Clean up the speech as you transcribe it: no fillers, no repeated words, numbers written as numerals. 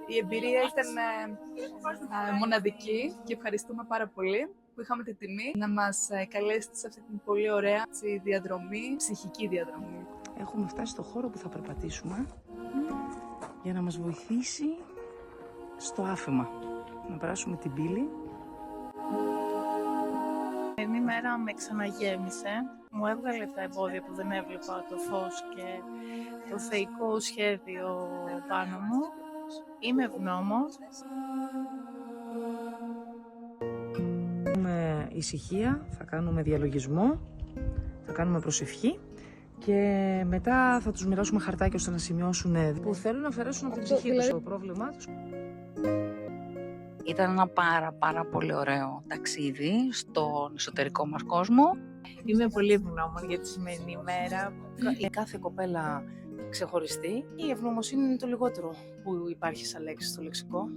Η εμπειρία ήταν μοναδική και ευχαριστούμε πάρα πολύ που είχαμε τη τιμή να μας καλέσετε σε αυτή την πολύ ωραία διαδρομή, ψυχική διαδρομή. Έχουμε φτάσει στο χώρο που θα περπατήσουμε για να μας βοηθήσει στο άφημα. Να περάσουμε την πύλη. Η μέρα με ξαναγέμισε. Μου έβγαλε τα εμπόδια που δεν έβλεπα, το φως και το θεϊκό σχέδιο πάνω μου. Είμαι ευγνώμων. Με ησυχία, θα κάνουμε διαλογισμό, θα κάνουμε προσευχή και μετά θα τους μοιράσουμε χαρτάκια ώστε να σημειώσουν που θέλουν να αφαιρέσουν από την ψυχή τους το πρόβλημά τους. Ήταν ένα πάρα πολύ ωραίο ταξίδι στον εσωτερικό μας κόσμο. Είμαι πολύ ευγνώμων για τη σημερινή ημέρα. Η κάθε κοπέλα ξεχωριστή. Η ευγνωμοσύνη είναι το λιγότερο που υπάρχει σαν λέξη στο λεξικό.